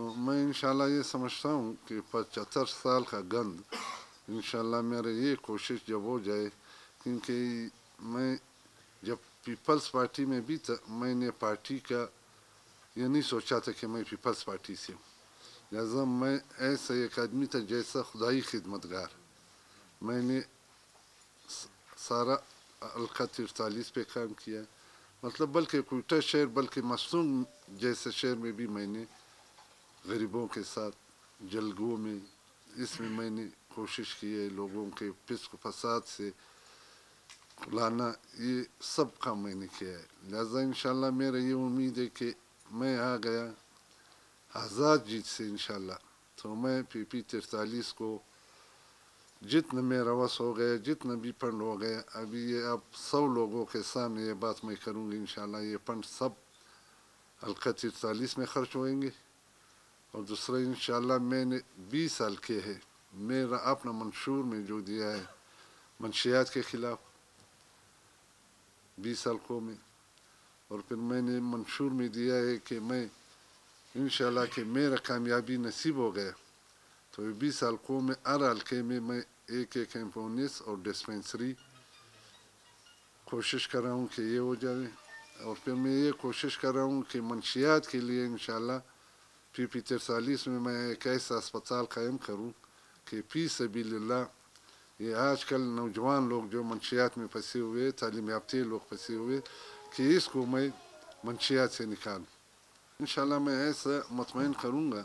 میں انشاءاللہ یہ سمجھتا ہوں کہ 75 سال کا گند انشاءاللہ میرے یہ کوشش جب ہو جائے، کیونکہ میں جب پیپلز پارٹی میں بھی تھا، میں نے پارٹی کا یہ نہیں سوچا تھا کہ میں پیپلز پارٹی سے ہوں، لہذا میں ایسا ایک آدمی تھا جیسا خدائی خدمتگار. میں نے سارا حلقہ 43 پہ کام کیا، مطلب بلکہ کوئٹہ شہر بلکہ مصنوع جیسے شہر میں بھی میں نے غریبوں کے ساتھ جلگوں میں اس میں نے کوشش کی ہے، لوگوں کے فسق و فساد سے لانا، یہ سب کام میں نے کیا ہے. لہذا انشاءاللہ میرا یہ امید ہے کہ میں آ گیا آزاد جیت سے انشاءاللہ، تو میں پی پی 43 کو جتنا میرا وس ہو گیا، جتنا بھی فنڈ ہو گیا، ابھی یہ اب 100 لوگوں کے سامنے یہ بات میں کروں گی انشاءاللہ، یہ فنڈ سب حلقہ 43 میں خرچ ہوئیں گے. اور دوسرا انشاءاللہ میں نے 20 حلقے ہے میرا اپنا منشور میں جو دیا ہے منشیات کے خلاف 20 حلقوں میں، اور پھر میں نے منشور میں دیا ہے کہ میں انشاءاللہ کہ میرا کامیابی نصیب ہو گیا تو 20 حلقوں میں ہر حلقے میں ایک ایمبولینس اور ڈسپینسری کوشش کر رہا ہوں کہ یہ ہو جائے. اور پھر میں یہ کوشش کر رہا ہوں کہ منشیات کے لیے انشاءاللہ پی پی 43 میں ایک ایسا اسپتال قائم کروں کہ فی سبیل اللہ یہ آج کل نوجوان لوگ جو منشیات میں پھنسے ہوئے، تعلیم یافتہ لوگ پھنسے ہوئے، کہ اس کو میں منشیات سے نکالوں. انشاءاللہ میں ایسا مطمئن کروں گا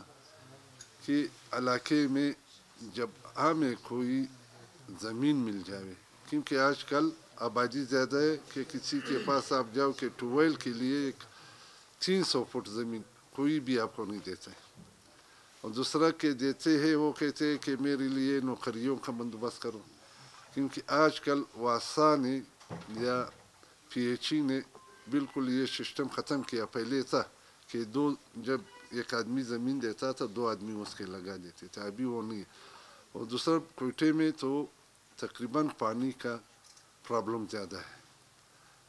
کہ علاقے میں جب ہمیں کوئی زمین مل جائے، کیونکہ آج کل آبادی زیادہ ہے کہ کسی کے پاس آپ جاؤ کہ ٹویل کے لیے ایک 300 فٹ زمین کوئی بھی آپ کو نہیں دیتا ہے، اور دوسرا کہ دیتے ہیں وہ کہتے ہیں کہ میرے لیے نوکریوں کا بندوبست کرو، کیونکہ آج کل واسا نے یا پی ایچ ای نے بالکل یہ سسٹم ختم کیا. پہلے تھا کہ جب ایک آدمی زمین دیتا تھا 2 آدمی اس کے لگا دیتے تھے، ابھی وہ نہیں. اور دوسرا کوئٹے میں تو تقریباً پانی کا پرابلم زیادہ ہے،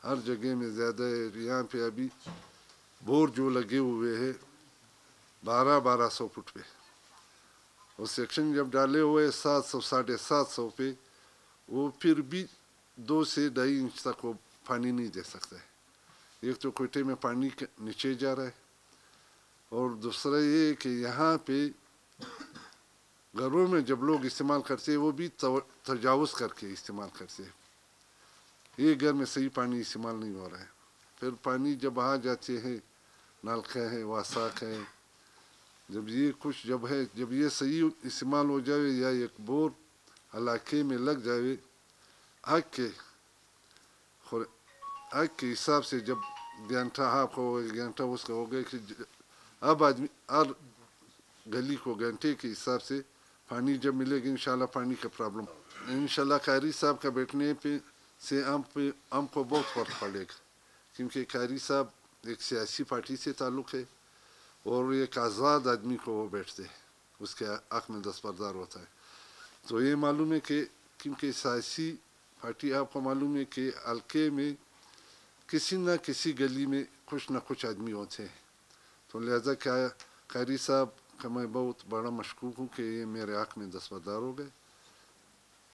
ہر جگہ میں زیادہ ہے. یہاں پہ ابھی بور جو لگے ہوئے ہیں 1200 فٹ پہ، اور سیکشن جب ڈالے ہوئے 700 750 پہ، وہ پھر بھی 2 سے 2.5 انچ تک وہ پانی نہیں دے سکتا ہے. ایک تو کوئٹے میں پانی نیچے جا رہا ہے، اور دوسرا یہ کہ یہاں پہ گھروں میں جب لوگ استعمال کرتے ہیں وہ بھی تجاوز کر کے استعمال کرتے ہیں، یہ گھر میں صحیح پانی استعمال نہیں ہو رہا ہے. پھر پانی جب آ جاتے ہیں نلکا ہے واساک ہے، جب یہ کچھ جب یہ صحیح استعمال ہو جائے یا ایک بور علاقے میں لگ جائے، حق کے حساب سے جب گھنٹہ آپ کو گھنٹہ اس کا ہو گیا کہ اب آدمی ہر گلی کو گھنٹے کے حساب سے پانی جب ملے گا انشاءاللہ پانی کا پرابلم انشاءاللہ قاری صاحب کا بیٹھنے پہ سے ہم کو بہت فرق پڑے گا، کیونکہ قاری صاحب ایک سیاسی پارٹی سے تعلق ہے اور ایک آزاد آدمی کو وہ بیٹھتے ہیں، اس کے حق میں دستبردار ہوتا ہے. تو یہ معلوم ہے کہ کیونکہ سیاسی پارٹی آپ کو معلوم ہے کہ حلقے میں کسی نہ کسی گلی میں کچھ نہ کچھ آدمی ہوتے ہیں، تو لہذا قاری صاحب کا میں بہت بڑا مشکوک ہوں کہ یہ میرے حق میں دستبردار ہو گئے.